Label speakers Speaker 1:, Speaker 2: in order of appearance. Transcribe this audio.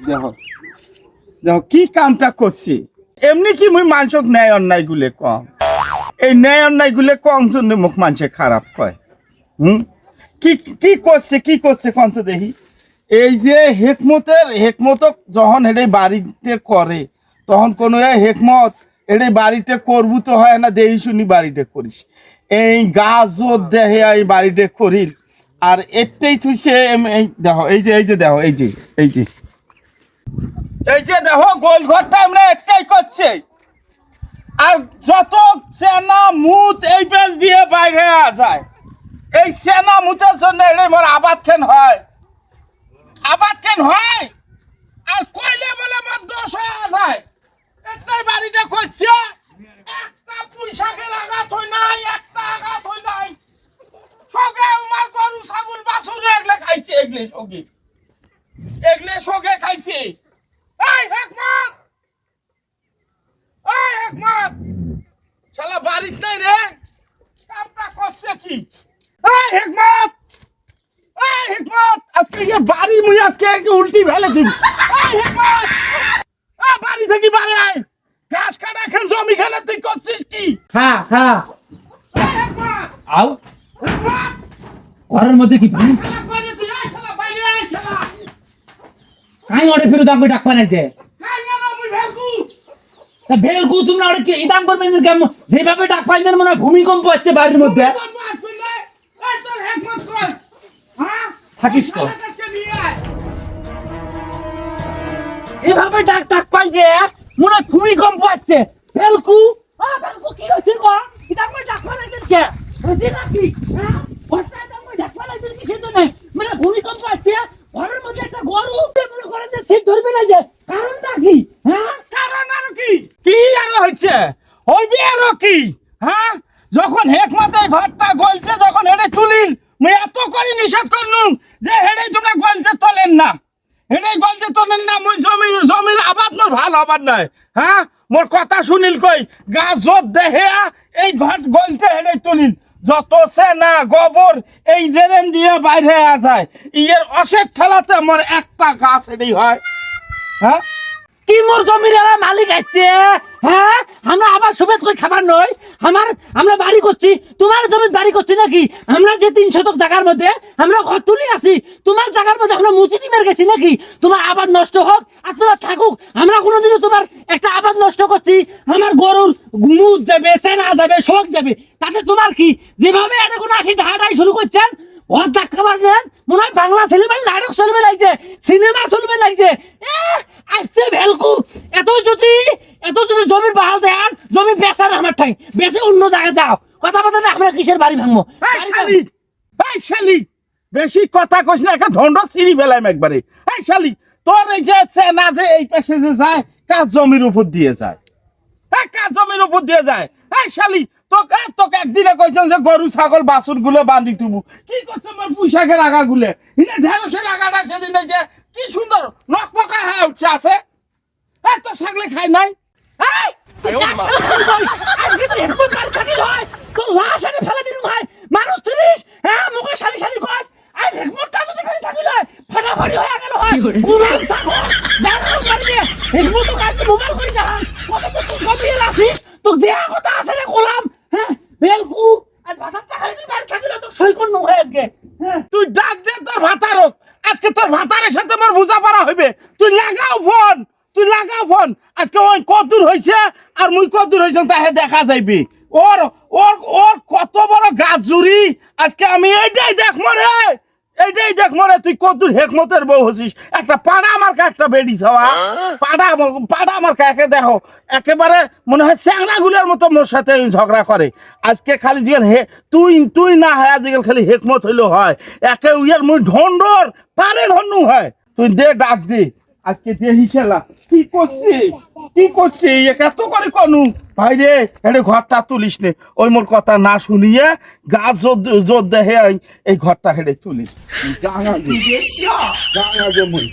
Speaker 1: দেখো দেখো কি কামটা করছি। এমনি কি মুই মানুষক ন্যায় অন্যায় গুলে কম, এই ন্যায় অন্যায় গুলে কম জন্য মুখ মানুষে খারাপ কয়। কি কি করছে কি করছে কন্ত দেখি। এই যে হেকমত যখন এটাই বাড়িতে করে তখন কোনো হেকমত এটাই বাড়িতে করবো তো হয় না, দেহি শুনি বাড়িতে করিস। এই গাছ দেহে এই বাড়িতে করিল আর এটাই থুইছে। দেখো এই যে দেখো এই যে দেখো গোল ঘরটা আমরা একটাই করছে। আর যত চেনা মুত এই পেজ দিয়ে বাইরে যায়, এই চেনা মুতের জন্য এটাই মোর আবাদ কেন হয়, আবাদ কেন হয়। আর কইলে বলে মোর দোষ হয়ে যায়। একটাই বাড়িটা করছে, একটা পুঁইশাকের আঘাত হয় নাই, একটা আঘাত হয় নাই। সগে আমার গরু ছাগল বাছুর এগলে খাইছে, এগলে সগে খাইছে। এই হেকমত, এই হেকমত শালা বাড়িত নাই রে, কামটা করছে কি? এই হেকমত, এই হেকমত আজকে এই বাড়ি মুই আজকে উল্টি ফেলে দিই। এই হেকমত বাড়ি থেকে বাড়ি আয়, ঘাস কাটা এখন জমি খেলে তুই করছিস কি?
Speaker 2: খা খা
Speaker 1: এই হেকমত,
Speaker 2: আও
Speaker 1: হেকমত
Speaker 2: ঘরের মধ্যে কি পানি
Speaker 1: শালা বাইরে তুই আয়, শালা বাইরে আয়, শালা
Speaker 2: কাই ওরে ফিরু দাম ডাক পানাইছে
Speaker 1: খাই না মুই ভেলকু।
Speaker 2: তা বেলকু তোমরা ওরে কি ইদাম করবেন কেমন যেভাবে ডাক পাইনের মনে হয় ভূমিকম্প হচ্ছে বাড়ির মধ্যে।
Speaker 1: এই তোর হেকমত কই? হ্যাঁ
Speaker 2: থাকিস তো।
Speaker 1: শালাকে নিয়ে আয়।
Speaker 2: এভাবে ডাক ডাক পাইছে মনে হয় ভূমিকম্প হচ্ছে। বেলকু বেলকু কি হচ্ছে গো? ইদাম করে ডাক পানাইছেন কে? বুঝি নাকি হ্যাঁ বর্ষায় ইদাম করে ডাক পানাইছেন কি সেজন্য মানে ভূমিকম্প হচ্ছে। ঘরের মধ্যে একটা গরু মনে করেন যে সিট ধরবে না, যে কারণটা কি? হ্যাঁ
Speaker 1: কারণ আর কি কি আর হইছে হইবে আর কি? হ্যাঁ যখন হেকমত এই ঘরটা গলতে যখন হেডে তুলিল মুই এত করে নিষেধ করলুম যে হেডে তোমরা গলতে তোলেন না, হেডে গলতে তোলেন না। মুই জমির আবাদ মোর ভাল হবার নয়। হ্যাঁ মোর কথা শুনিল কই গাছ জোর দেহে এই ঘর গলতে হেডে তুলিল। যত সে না গোবর এই ড্রেন দিয়ে বাইরে যায়, ইয়ের অশেষ ঠেলাতে মোর একটা গাছ এটাই হয়। হ্যাঁ
Speaker 2: কি মোর জমির এরা মালিক আছে? হ্যাঁ আমরা আবার সুবেদ করে খাবার নয়, আমরা বাড়ি করছি, তোমার জমির বাড়ি করছি নাকি? আমরা যে 3 শতক জায়গার মধ্যে আমরা ঘর তুলি আছি, তোমার জায়গার মধ্যে আমরা মুচি দিবার গেছি নাকি? তোমার আবাদ নষ্ট হোক আর তোমার থাকুক, আমরা কোনোদিনও তোমার একটা আবাদ নষ্ট করছি? আমার গরুর মুদ যাবে, সেনা যাবে, শোক যাবে, তাতে তোমার কি? যেভাবে এটা কোনো আসি ঢাটাই শুরু করছেন ওর ধাক্কা মারছেন মনে হয় বাংলা সিনেমা নাটক চলবে লাগছে, সিনেমা চলবে লাগছে। আসছে ভেলকু এত যদি জমির বাহাল দেন, জমি বেচার আমার ঠাই বেচে অন্য জায়গায় যাও। কথা বলতে আমরা কিসের বাড়ি ভাঙবো?
Speaker 1: এই শালি বেশি কথা কইস না, একটা ধন্ড চিনি ফেলাম একবারে। এই শালি তোর এই যে চেনা যে এই পাশে যে যায় কাজ জমির উপর দিয়ে যায়, কাজ জমির উপর দিয়ে যায়। এই শালি তোকে একদিনে কইছেন যে গরু ছাগল বাছুর গুলো বাঁধি তুবু, কি করছে আমার পুঁইশাকের আগা গুলে ঢেঁড়সের আগাটা সেদিন এই যে কি সুন্দর নকপকা হয়ে উঠছে আছে। তো ছাগলে খাই নাই।
Speaker 2: আজকে তো হেডফোন মারি থাকিল হয় তো লাশ এনে ফেলে দিলু ভাই। মানুষ চিনিস? হ্যাঁ মুখে শালি শালি কস। আজ হেডফোনটা যদি খালি থাকিল হয় ফাটাফাটি হয়ে গেল হয়। কুমার চাকর ব্যাংক মারবে হেডফোন তো কাজ মোবাইল করি না। কত তো তুই জমিয়ে আছিস, তো দেয়া কথা আছে রে গোলাম। হ্যাঁ বেলকু আজ ভাতাটা খালি তুই বাড়ি থাকিল তো সই করন হয়ে আজকে। হ্যাঁ
Speaker 1: তুই ডাক দে তোর ভাতারক, আজকে তোর ভাতারের সাথে আমার বোঝাপড়া হইবে। তুই লাগাও ফোন, তুই লাগাও ফোন। আজকে ওই কদ্দূর হইছে আর মুই কদ্দূর হইছেন তাহে দেখা যাইবি। ওর ওর ওর কত বড় গাছ জুড়ি আজকে আমি এইটাই দেখমো রে, এইটাই দেখমো রে। তুই কদ্দূর হেকমতের বউ হচ্ছিস, একটা পাড়া আমার একটা বেডি ছাওয়া পাড়া আমার কাকে দেখো একেবারে মনে হয় চ্যাংড়া গুলার মতো মোর সাথে ঝগড়া করে। আজকে খালি জিগেল তুই না হয় আজকাল খালি হেকমত হইলো হয়, একে উইয়ার মুই ঢন্ডর পারে ধন্যু হয়। তুই দে ডাক দে আজকে দেহি খেলা কি করছি এত করে কনু ভাই রে। এটা ঘরটা তুলিস নে, ওই মোর কথা না শুনিয়ে গাছ জোর দেহে এই ঘরটা হেঁটে তুলিস। জানা যে মুই